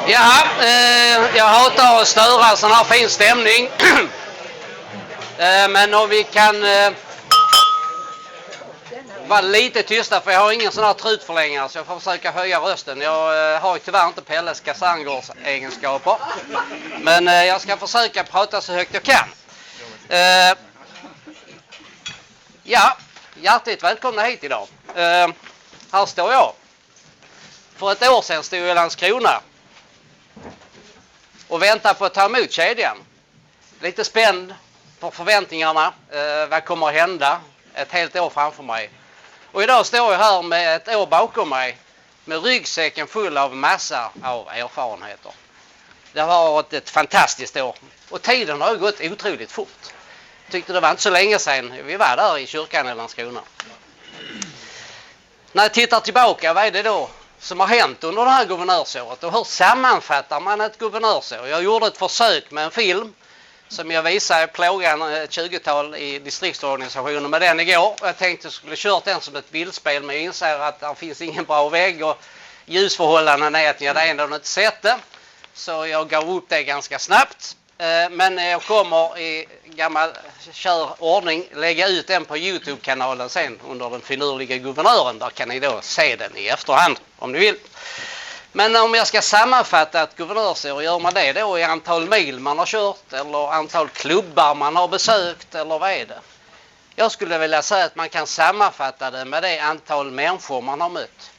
Ja, jag hatar att störa sån här fin stämning. Men om vi kan vara lite tysta, för jag har ingen sån här trutförlängare, så jag får försöka höja rösten. Jag har ju tyvärr inte Pelles Kasangårds egenskaper, men jag ska försöka prata så högt jag kan. Ja, hjärtligt välkomna hit idag. Här står jag. För ett år sedan stod jag i Landskrona och väntade på att ta emot kedjan. Lite spänd på förväntningarna. Vad kommer att hända? Ett helt år framför mig. Och idag står jag här med ett år bakom mig, med ryggsäcken full av massa av erfarenheter. Det har varit ett fantastiskt år. Och tiden har gått otroligt fort. Tyckte det var inte så länge sedan vi var där i kyrkan i Landskrona. När jag tittar tillbaka, vad är det då som har hänt under det här guvernörsåret? Och hur sammanfattar man ett guvernörsår? Jag gjorde ett försök med en film som jag visade plågan ett 20-tal i distriktsorganisationen med den igår. Jag tänkte att jag skulle kört den som ett bildspel, men jag inser att det finns ingen bra vägg och ljusförhållanden är att jag ändå inte sett det. Så jag gav upp det ganska snabbt. Men jag kommer i gammal kör ordning lägga ut den på YouTube-kanalen sen under den finurliga guvernören. Där kan ni då se den i efterhand om ni vill. Men om jag ska sammanfatta ett guvernörsår, gör man det då i antal mil man har kört eller antal klubbar man har besökt, eller vad är det? Jag skulle vilja säga att man kan sammanfatta det med det antal människor man har mött.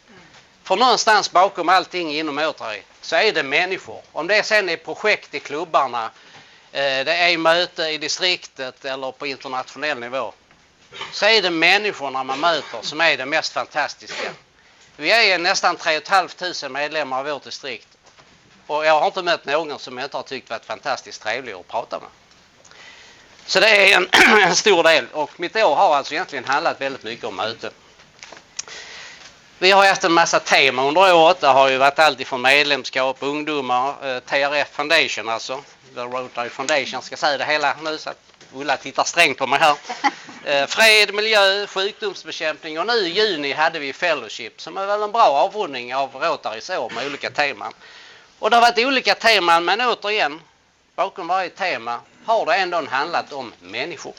För någonstans bakom allting inom Rotary så är det människor. Om det sen är projekt i klubbarna, det är möte i distriktet eller på internationell nivå, så är det människorna man möter som är det mest fantastiska. Vi är nästan 3 500 medlemmar av vårt distrikt. Och jag har inte mött någon som jag inte har tyckt varit fantastiskt trevlig att prata med. Så det är en stor del. Och mitt år har alltså egentligen handlat väldigt mycket om möten. Vi har haft en massa tema under året. Det har ju varit allt ifrån medlemskap, ungdomar, TRF Foundation alltså. The Rotary Foundation ska säga det hela nu så att Ulla tittar strängt på mig här. Fred, miljö, sjukdomsbekämpning, och nu i juni hade vi Fellowship som är väl en bra avrundning av Rotarys år med olika teman. Och det har varit olika teman, men återigen, bakom varje tema har det ändå handlat om människor.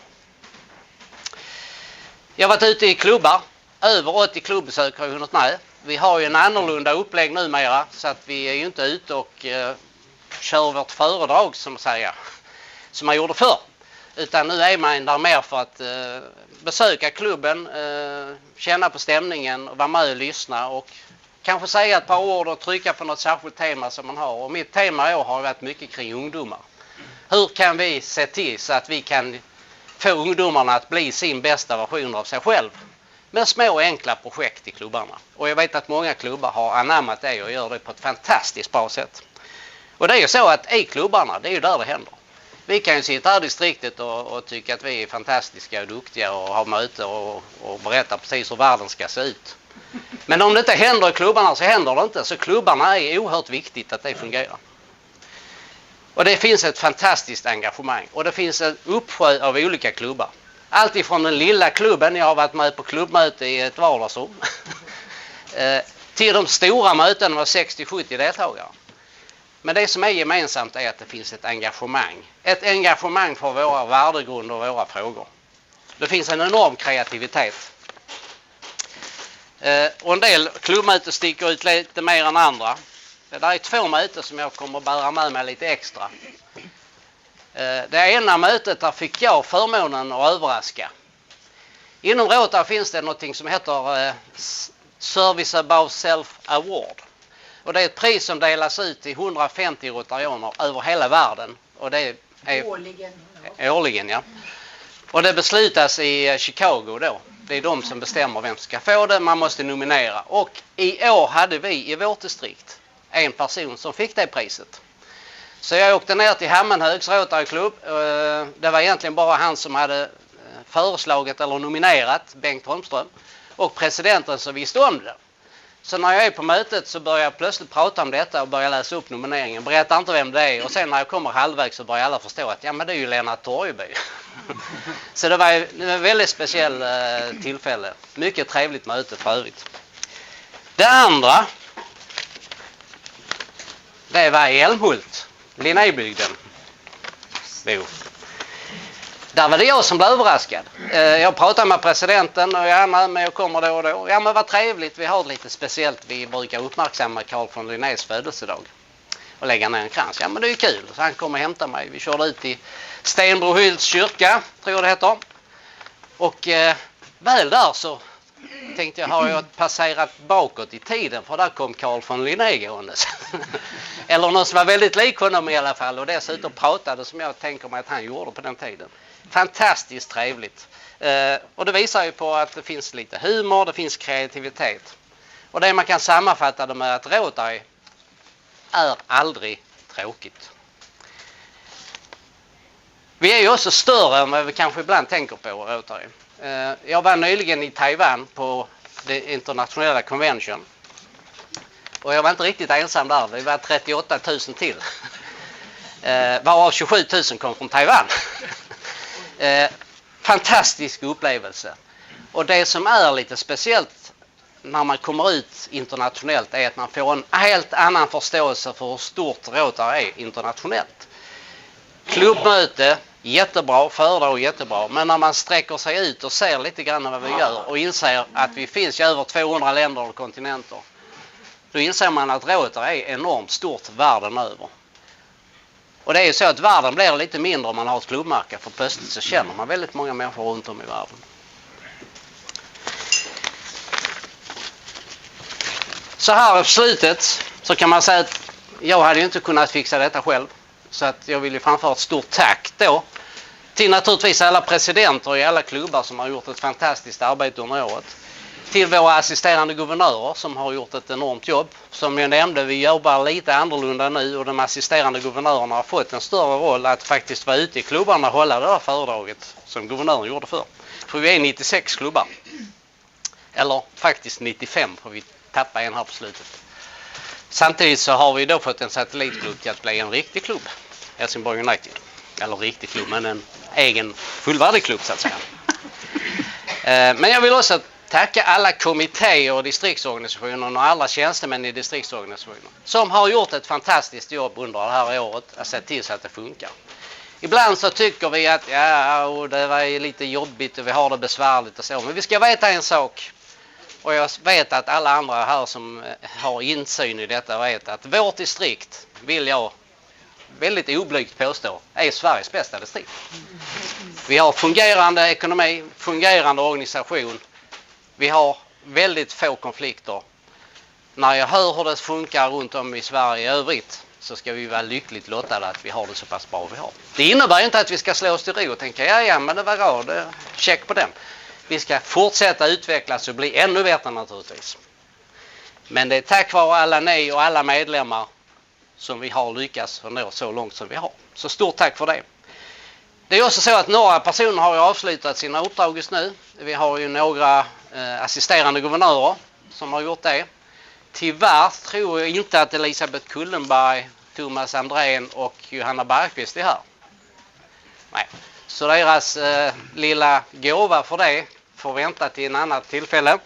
Jag har varit ute i klubbar. Över 80 klubbesök har jag hunnit med. Vi har ju en annorlunda upplägg numera, så att vi är ju inte ute och kör vårt föredrag som man gjorde förr. Utan nu är man där mer för att besöka klubben, känna på stämningen och vara med och lyssna och kanske säga ett par ord och trycka på något särskilt tema som man har. Och mitt tema i år har varit mycket kring ungdomar. Hur kan vi se till så att vi kan få ungdomarna att bli sin bästa version av sig själv med små enkla projekt i klubbarna. Och jag vet att många klubbar har anammat det och gör det på ett fantastiskt bra sätt. Och det är ju så att i klubbarna, det är ju där det händer. Vi kan ju sitta här i distriktet och tycka att vi är fantastiska och duktiga och ha möte och berätta precis hur världen ska se ut. Men om det inte händer i klubbarna så händer det inte. Så klubbarna är oerhört viktigt att det fungerar. Och det finns ett fantastiskt engagemang. Och det finns en uppsjö av olika klubbar. Allt ifrån den lilla klubben, jag har varit med på klubbmöte i ett vardagsrum, till de stora mötena med 60-70 deltagare. Men det som är gemensamt är att det finns ett engagemang. Ett engagemang för våra värdegrunder och våra frågor. Det finns en enorm kreativitet. Och en del klubbmöten sticker ut lite mer än andra. Det är 2 möten som jag kommer att bära med mig lite extra. Det ena mötet där fick jag förmånen att överraska. Inom Rotary finns det något som heter Service Above Self Award. Och det är ett pris som delas ut till 150 rotarianer över hela världen. Och det är årligen, ja. Och det beslutas i Chicago då. Det är de som bestämmer vem som ska få det. Man måste nominera. Och i år hade vi i vårt distrikt en person som fick det priset. Så jag åkte ner till Hammenhögs Rotaryklubb. Det var egentligen bara han som hade föreslagit eller nominerat, Bengt Holmström. Och presidenten som visste om det. Så när jag är på mötet så börjar jag plötsligt prata om detta och börjar läsa upp nomineringen. Berättar inte vem det är. Och sen när jag kommer halvvägs så börjar alla förstå att ja, men det är ju Lennart Torgeby. Så det var ett väldigt speciellt tillfälle. Mycket trevligt möte för övrigt. Det andra det var i Älmhult, Linnébygden. Där var det jag som blev överraskad. Jag pratade med presidenten och jag kommer då och då. Ja, men vad trevligt, vi har lite speciellt. Vi brukar uppmärksamma Carl von Linnés födelsedag och lägga ner en krans. Ja, men det är ju kul. Så han kom och hämtade mig. Vi körde ut i Stenbrohylls kyrka, tror jag det heter. Och väl där så tänkte jag, har jag passerat bakåt i tiden, för där kom Carl von Linné gåendes. Eller någon som var väldigt lik honom i alla fall, och dessutom pratade som jag tänker mig att han gjorde på den tiden. Fantastiskt trevligt. Och det visar ju på att det finns lite humor, det finns kreativitet. Och det man kan sammanfatta det med att Rotary är aldrig tråkigt. Vi är ju också större än vad vi kanske ibland tänker på, Rotary. Jag var nyligen i Taiwan på det internationella convention. Och jag var inte riktigt ensam där. Det var 38 000 till. Varav 27 000 kom från Taiwan. Fantastisk upplevelse. Och det som är lite speciellt när man kommer ut internationellt är att man får en helt annan förståelse för hur stort Rotary är internationellt. Klubbmöte, jättebra, föredrag jättebra, men när man sträcker sig ut och ser lite grann vad vi gör och inser att vi finns i över 200 länder och kontinenter, då inser man att Rotary är enormt stort världen över. Och det är ju så att världen blir lite mindre om man har ett klubbmärke, för plötsligt så känner man väldigt många människor runt om i världen. Så här i slutet så kan man säga att jag hade ju inte kunnat fixa detta själv. Så att jag vill ju framföra ett stort tack då till naturligtvis alla presidenter i alla klubbar som har gjort ett fantastiskt arbete under året. Till våra assisterande guvernörer som har gjort ett enormt jobb. Som jag nämnde, vi jobbar lite annorlunda nu och de assisterande guvernörerna har fått en större roll att faktiskt vara ute i klubbarna och hålla det här föredraget som guvernören gjorde förr. För vi är 96 klubbar. Eller faktiskt 95, för vi tappade en här på slutet. Samtidigt så har vi då fått en satellitklubb till att bli en riktig klubb. Helsingborg United. Eller riktig klubb, men en egen fullvärdig klubb så att säga. Men jag vill också tacka alla kommittéer och distriktsorganisationer och alla tjänstemän i distriktsorganisationer som har gjort ett fantastiskt jobb under det här året att se till så att det funkar. Ibland så tycker vi att det var lite jobbigt och vi har det besvärligt och så. Men vi ska veta en sak. Och jag vet att alla andra här som har insyn i detta vet att vårt distrikt, vill jag väldigt oblygt påstå, är Sveriges bästa distrikt. Vi har fungerande ekonomi, fungerande organisation. Vi har väldigt få konflikter. När jag hör hur det funkar runt om i Sverige i övrigt så ska vi vara lyckligt lottade att vi har det så pass bra vi har. Det innebär inte att vi ska slå oss till ro och tänka ja men det var bra, check på den. Vi ska fortsätta utvecklas och bli ännu bättre naturligtvis. Men det är tack vare alla ni och alla medlemmar som vi har lyckats nå så långt som vi har. Så stort tack för det. Det är också så att några personer har ju avslutat sina uppdrag just nu. Vi har ju några assisterande guvernörer som har gjort det. Tyvärr tror jag inte att Elisabeth Kullenberg, Thomas Andrén och Johanna Bergqvist är här. Nej. Så deras lilla gåva för det får vänta till en annan tillfälle.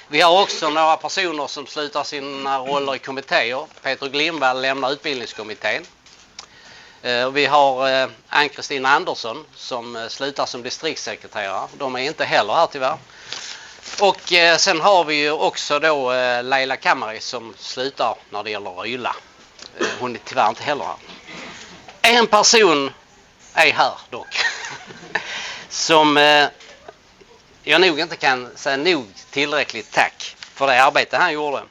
Vi har också några personer som slutar sina roller i kommittéer. Peter Glimvall lämnar utbildningskommittén. Vi har Ann-Kristin Andersson som slutar som distriktssekreterare. De är inte heller här tyvärr. Och sen har vi ju också då Leila Kamari som slutar när det gäller Ryla. Hon är tyvärr inte heller här. En person är här dock. Som jag nog inte kan säga nog tillräckligt tack för det arbete han gjorde.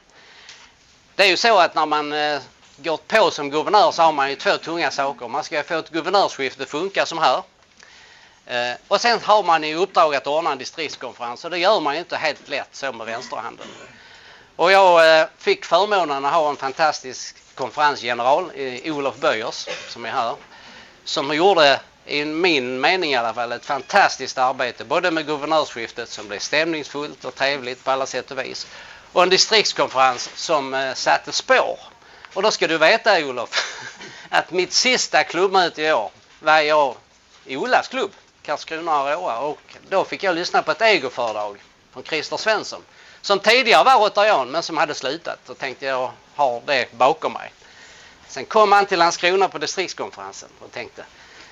Det är ju så att när man går på som guvernör så har man ju två tunga saker. Man ska få ett guvernörsskifte funka som här. Och sen har man i uppdrag att ordna en distriktskonferens och det gör man ju inte helt lätt så med vänsterhanden. Och jag fick förmånen att ha en fantastisk konferensgeneral, Olof Böjers, som är här. Som gjorde, i min mening i alla fall, ett fantastiskt arbete. Både med guvernörsskiftet som blev stämningsfullt och trevligt på alla sätt och vis. Och en distriktskonferens som satte spår. Och då ska du veta, Olof, att mitt sista klubbmöte i år var jag i Ollas klubb, Karlskrona och Råa. Och då fick jag lyssna på ett egoföredrag från Christer Svensson. Som tidigare var rotarian men som hade slutat. Och tänkte jag har det bakom mig. Sen kom han till Landskrona på distriktskonferensen och tänkte,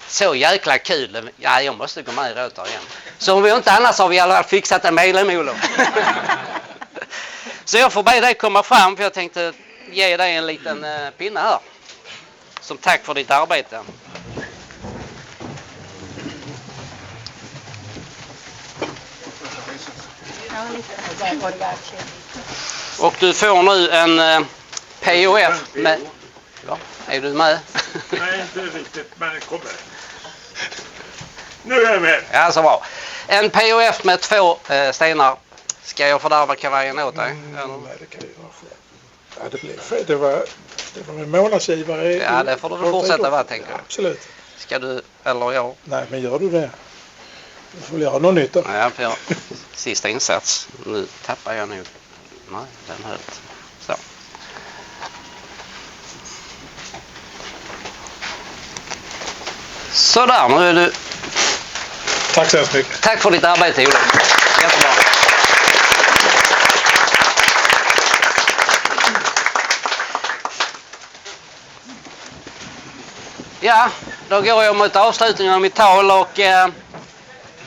så jäkla kul, ja, jag måste gå med i Rotary igen. Så om vi inte annars har vi i alla fall fixat en medlem, Olof. Så jag får be dig komma fram, för jag tänkte ge dig en liten pinne här. Som tack för ditt arbete. Och du får nu en POF med... Ja, är du med? Nej, inte riktigt, men kom med. Nu är jag med. Ja, så bra. En POF med 2 stenar. Ska jag fördärva kavajen åt dig? Nej, det kan jag göra själv. Ja, det blev fel. Det var en månadsgivare. Ja, det får du väl fortsätta vara, tänker jag. Absolut. Ska du, eller jag? Nej, men gör du det? Du får göra något nytt då. Ja, för sista insats. Nu tappar jag nog. Nej, den höll. Så. Sådär, nu är du... Tack så hemskt mycket. Tack för ditt arbete, Olof. Jättebra. Ja, då går jag mot avslutningen av mitt tal och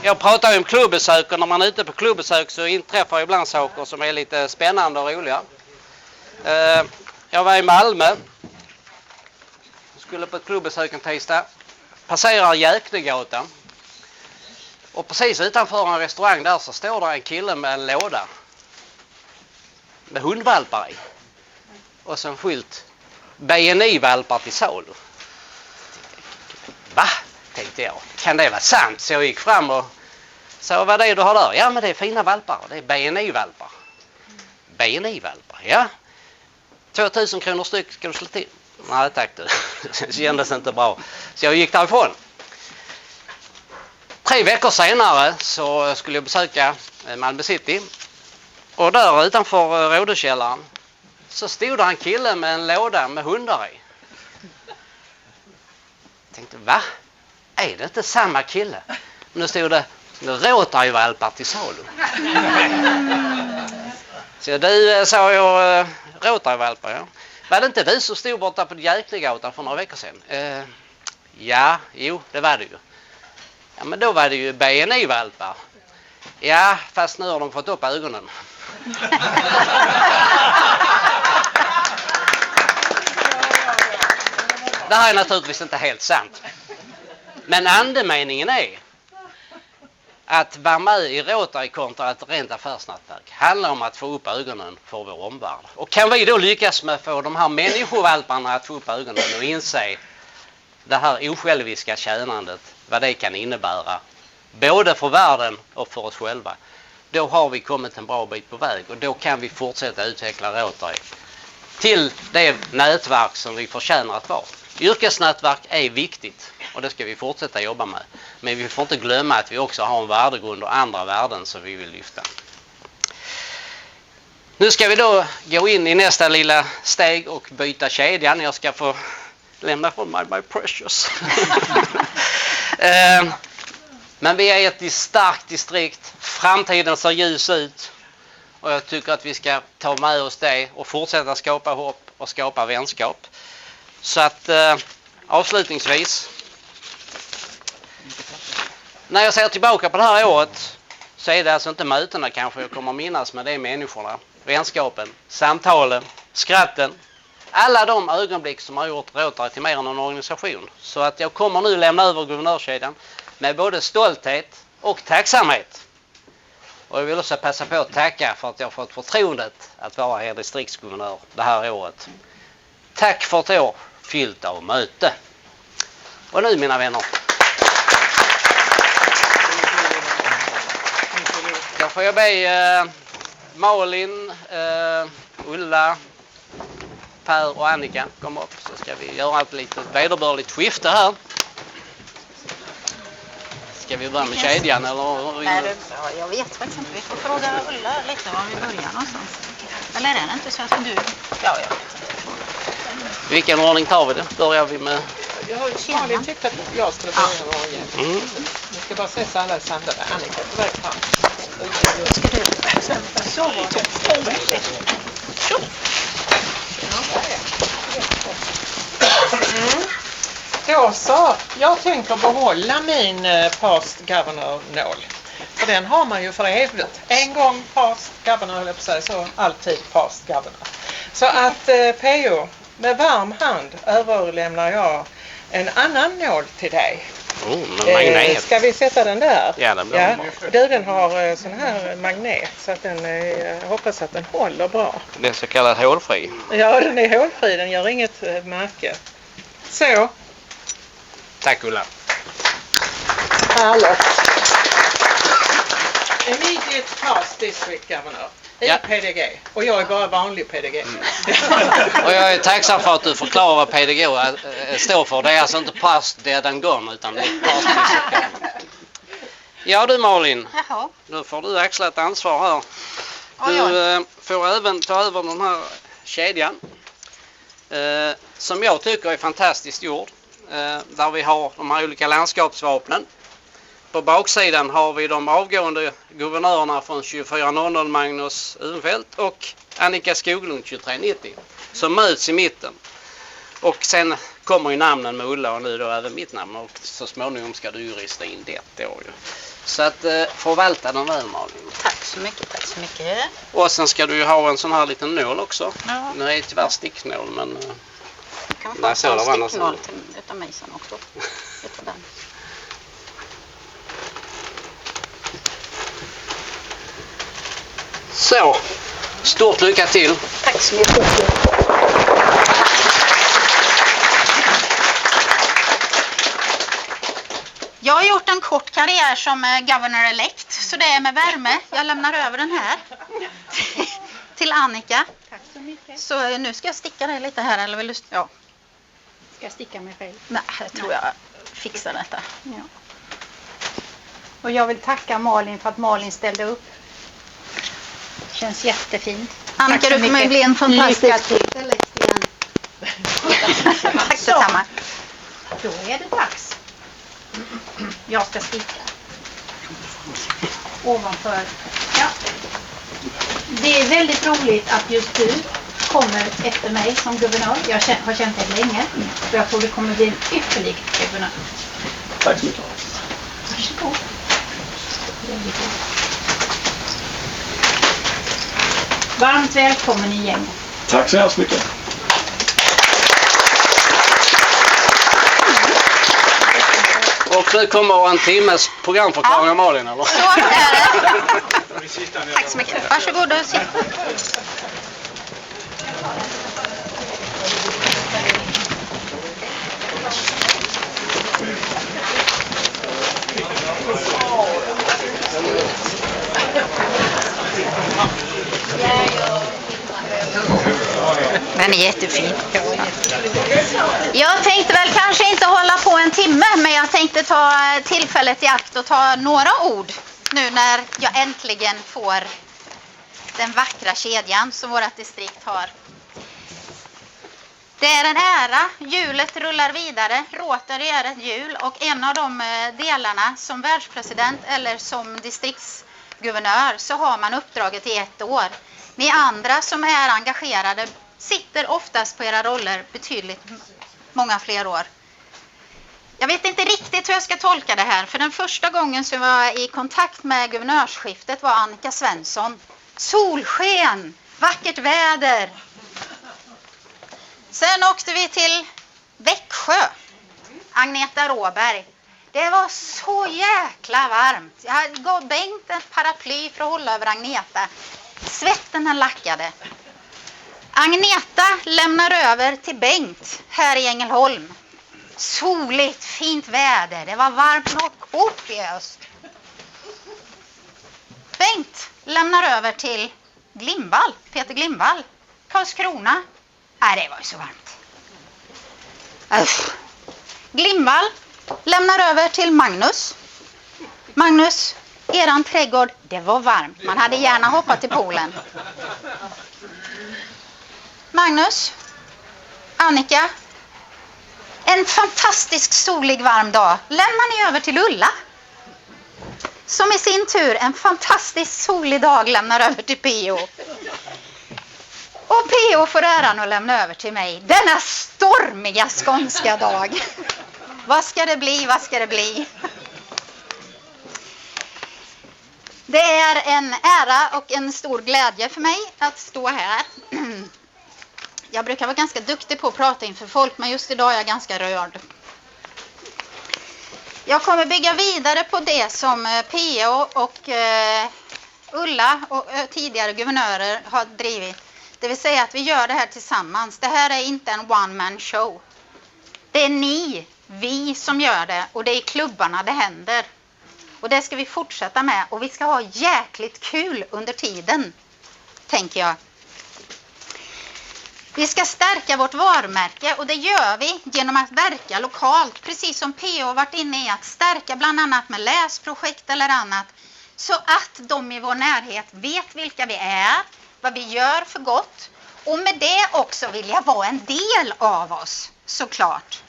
jag pratar ju om klubbesök, och när man är ute på klubbesök så inträffar ibland saker som är lite spännande och roliga. Jag var i Malmö, skulle på ett klubbesök en tisdag, passerar Jäknegatan och precis utanför en restaurang där så står där en kille med en låda med hundvalpar i och så en skylt BNI-valpar till salu. Va? Tänkte jag. Kan det vara sant? Så jag gick fram och sa, vad är det du har där? Ja, men det är fina valpar. Det är BNI-valpar. BNI-valpar, ja. 2000 kronor styck ska du slå till. Nej, tack du. Det kändes inte bra. Så jag gick därifrån. 3 veckor senare så skulle jag besöka Malmö City. Och där utanför rådhuskällaren så stod där en kille med en låda med hundar i. Jag tänkte, va? Är det inte samma kille? Nu stod det Rotary-valpar till salu. Så du, sa jag, Rotary-valpar, ja. Var det inte du som stod borta på Jäknegatan för några veckor sedan? Ja, jo, det var det ju. Ja, men då var det ju BNI-valpar. Ja, fast nu har de fått upp ögonen. Det här är naturligtvis inte helt sant. Men andemeningen är att vara med i Rotary kontra ett rent affärsnätverk handlar om att få upp ögonen för vår omvärld. Och kan vi då lyckas med att få de här människovalparna att få upp ögonen och inse det här osjälviska tjänandet, vad det kan innebära, både för världen och för oss själva, då har vi kommit en bra bit på väg och då kan vi fortsätta utveckla Rotary till det nätverk som vi förtjänar att vara. Yrkesnätverk är viktigt och det ska vi fortsätta jobba med. Men vi får inte glömma att vi också har en värdegrund och andra värden som vi vill lyfta. Nu ska vi då gå in i nästa lilla steg och byta kedjan. Jag ska få lämna från my precious. Men vi är ett starkt distrikt. Framtiden ser ljus ut. Och jag tycker att vi ska ta med oss det och fortsätta skapa hopp och skapa vänskap. Så att avslutningsvis, när jag ser tillbaka på det här året så är det alltså inte mötena kanske jag kommer minnas, med det är människorna, vänskapen, samtalen, skratten, alla de ögonblick som har gjort Rotary till mer än en organisation. Så att jag kommer nu lämna över guvernörskedjan med både stolthet och tacksamhet. Och jag vill också passa på att tacka för att jag har fått förtroendet att vara er distriktsguvernör det här året. Tack för ett år fyllt av möte. Och nu, mina vänner, då får jag be Malin, Ulla, Per och Annika komma upp, så ska vi göra ett litet vederbörligt skifte här. Ska vi börja med kedjan eller? Nej, jag vet faktiskt inte. Vi får fråga Ulla lite var vi börjar någonstans. Eller är det inte så att du... Ja, jag vet inte. Vilken ordning tar vi det? Börjar vi med... Jag tyckte att jag skulle börja med ordningen. Vi ska bara se så alla är samlade. Annika, på väg fram. Ska du... Så var det. Då så, jag tänker behålla min past governor-nål. För den har man ju för evigt. En gång past governor, höll jag på att säga, så alltid past governor. Så att P.O. med varm hand överlämnar jag en annan nål till dig. Magnet. Ska vi sätta den där? Ja, det blir bra. Den har sån här magnet så att den, jag hoppas att den håller bra. Det är så kallad hålfri. Ja, den är hålfri, den gör inget märke. Så. Tack Ulla. Hallå. Immediate past district governor. Ja. PDG. Och jag är bara vanlig PDG. Och jag är tacksam för att du förklarar vad PDG står för. Det är alltså inte past dead and gone utan det är past district governor. Ja du Malin, Jaha. nu får du axla ett ansvar här. Du får även ta över den här kedjan som jag tycker är fantastiskt gjord. Där vi har de här olika landskapsvapnen. På baksidan har vi de avgående guvernörerna från 2400 Magnus Unfeldt och Annika Skoglund 2390 som möts i mitten. Och sen kommer ju namnen med Ulla och nu då även mitt namn och så småningom ska du ju rista in det då ju. Så att förvalta den väl Malin. Tack så mycket, tack så mycket. Och sen ska du ju ha en sån här liten nål också. Ja. Nu är det tyvärr sticknål men... Kan Nej, man så få det var en annars- sticknål utav mig sen också? Utav den. Så, stort lycka till. Tack så mycket. Jag har gjort en kort karriär som governor-elect, så det är med värme. Jag lämnar över den här till Annika. Tack så mycket. Så nu ska jag sticka dig lite här, eller vill du... Ja. Ska jag sticka mig själv? Nej, jag tror jag fixar detta. Ja. Och jag vill tacka Malin för att Malin ställde upp. Känns jättefint. Annika, Tack så du kommer mycket. bli en fantastisk... Lycka till. Tack detsamma. Då är det dags. Jag ska sticka. Ovanför. Ja. Det är väldigt roligt att just du kommer efter mig som guvernör. Jag har känt dig länge. Och jag tror det kommer bli en ypperlig guvernör. Tack så mycket. Varsågod. Väldigt bra. Varmt välkommen i gänget. Tack så hemskt mycket. Och nu kommer en timmes programförklaring av Malin eller? Så är det. Tack så mycket. Varsågod och sitt. Den är jättefin. Jag tänkte väl kanske inte hålla på en timme, men jag tänkte ta tillfället i akt och ta några ord nu när jag äntligen får den vackra kedjan som vårt distrikt har. Det är en ära, hjulet rullar vidare, Rotary är ett hjul och en av de delarna som världspresident eller som distriktsguvernör så har man uppdraget i 1 år. Ni andra som är engagerade sitter oftast på era roller betydligt många fler år. Jag vet inte riktigt hur jag ska tolka det här, för den första gången som jag var i kontakt med guvernörsskiftet var Annika Svensson. Solsken, vackert väder. Sen åkte vi till Växjö, Agneta Råberg. Det var så jäkla varmt. Jag gav Bengt ett paraply för att hålla över Agneta. Svetten den lackade. Agneta lämnar över till Bengt här i Ängelholm. Soligt, fint väder. Det var varmt och kopiöst. Bengt lämnar över till Glimvall, Peter Glimvall, Karlskrona. Nej, det var ju så varmt. Glimvall lämnar över till Magnus. Magnus, eran trädgård, det var varmt. Man hade gärna hoppat till poolen. Magnus, Annika, en fantastisk solig varm dag lämnar ni över till Ulla. Som i sin tur en fantastisk solig dag lämnar över till P.O. Och P.O. får äran att lämna över till mig denna stormiga skånska dag. Vad ska det bli? Vad ska det bli? Det är en ära och en stor glädje för mig att stå här. Jag brukar vara ganska duktig på att prata inför folk, men just idag är jag ganska rörd. Jag kommer bygga vidare på det som P.O. och Ulla och tidigare guvernörer har drivit. Det vill säga att vi gör det här tillsammans. Det här är inte en one-man show. Det är vi som gör det, och det är i klubbarna det händer. Och det ska vi fortsätta med, och vi ska ha jäkligt kul under tiden, tänker jag. Vi ska stärka vårt varumärke, och det gör vi genom att verka lokalt. Precis som P.O. har varit inne i, att stärka bland annat med läsprojekt eller annat. Så att de i vår närhet vet vilka vi är, vad vi gör för gott. Och med det också vill jag vara en del av oss, såklart.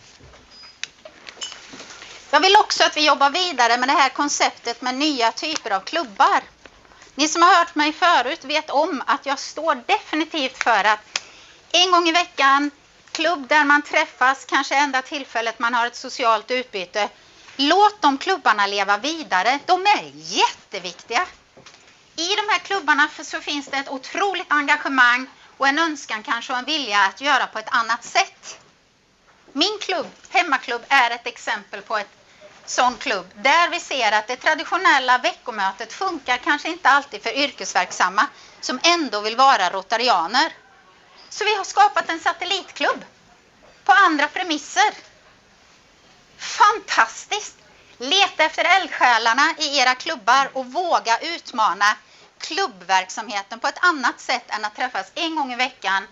Jag vill också att vi jobbar vidare med det här konceptet med nya typer av klubbar. Ni som har hört mig förut vet om att jag står definitivt för att en gång i veckan, klubb där man träffas, kanske enda tillfället man har ett socialt utbyte. Låt de klubbarna leva vidare. De är jätteviktiga. I de här klubbarna så finns det ett otroligt engagemang och en önskan kanske och en vilja att göra på ett annat sätt. Min klubb, hemmaklubb, är ett exempel på ett sån klubb. Där vi ser att det traditionella veckomötet funkar kanske inte alltid för yrkesverksamma som ändå vill vara rotarianer. Så vi har skapat en satellitklubb på andra premisser. Fantastiskt! Leta efter eldsjälarna i era klubbar och våga utmana klubbverksamheten på ett annat sätt än att träffas en gång i veckan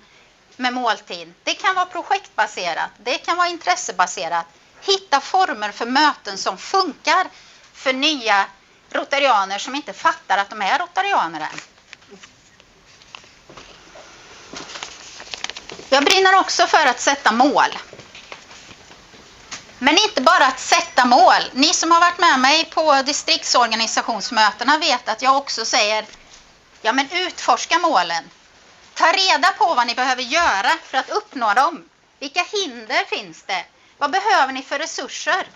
med måltid. Det kan vara projektbaserat, det kan vara intressebaserat. Hitta former för möten som funkar för nya rotarianer som inte fattar att de är rotarianer än. Jag brinner också för att sätta mål. Men inte bara att sätta mål. Ni som har varit med mig på distriktsorganisationsmötena vet att jag också säger, ja men utforska målen. Ta reda på vad ni behöver göra för att uppnå dem. Vilka hinder finns det? Vad behöver ni för resurser?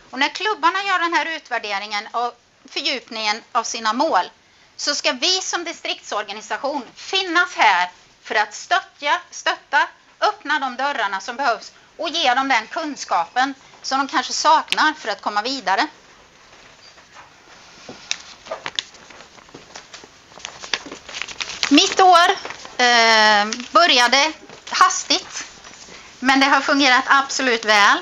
Och när klubbarna gör den här utvärderingen och fördjupningen av sina mål, så ska vi som distriktsorganisation finnas här för att stötta, öppna de dörrarna som behövs och ge dem den kunskapen som de kanske saknar för att komma vidare. Mitt år började hastigt, men det har fungerat absolut väl.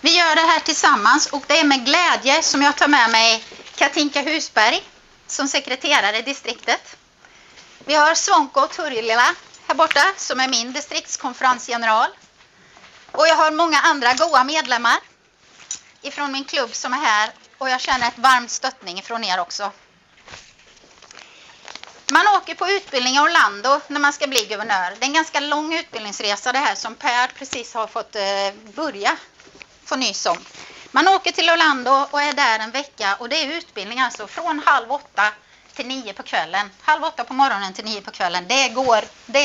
Vi gör det här tillsammans, och det är med glädje som jag tar med mig Katinka Husberg som sekreterare i distriktet. Vi har Svonko Turjilila här borta som är min distriktskonferensgeneral. Och jag har många andra goda medlemmar ifrån min klubb som är här, och jag känner ett varmt stöttning från er också. Man åker på utbildning i Orlando när man ska bli guvernör. Det är en ganska lång utbildningsresa det här som Per precis har fått få nys om. Man åker till Orlando och är där en vecka, och det är utbildning alltså från 7:30 till 9 på kvällen. 7:30 på morgonen till 9 på kvällen. Det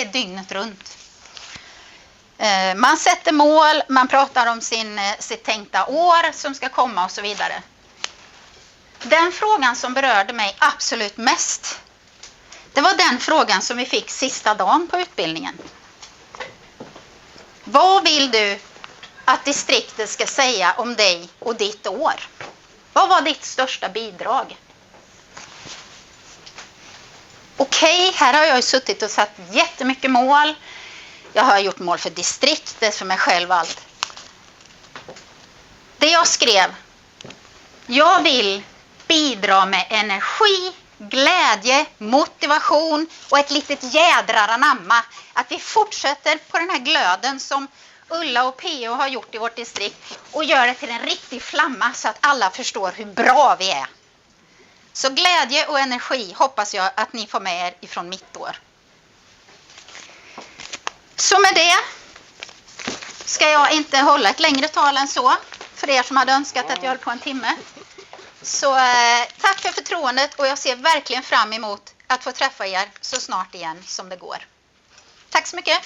är dygnet runt. Man sätter mål, man pratar om sitt tänkta år som ska komma och så vidare. Den frågan som berörde mig absolut mest, det var den frågan som vi fick sista dagen på utbildningen. Vad vill du att distriktet ska säga om dig och ditt år? Vad var ditt största bidrag? Okej, här har jag ju suttit och satt jättemycket mål. Jag har gjort mål för distriktet, för mig själv och allt. Det jag skrev, jag vill bidra med energi, glädje, motivation och ett litet jädrar anamma. Att vi fortsätter på den här glöden som Ulla och P.O. har gjort i vårt distrikt och gör det till en riktig flamma så att alla förstår hur bra vi är. Så glädje och energi hoppas jag att ni får med er ifrån mitt år. Så med det ska jag inte hålla ett längre tal än så, för er som hade önskat att jag höll på en timme. Så tack för förtroendet, och jag ser verkligen fram emot att få träffa er så snart igen som det går. Tack så mycket!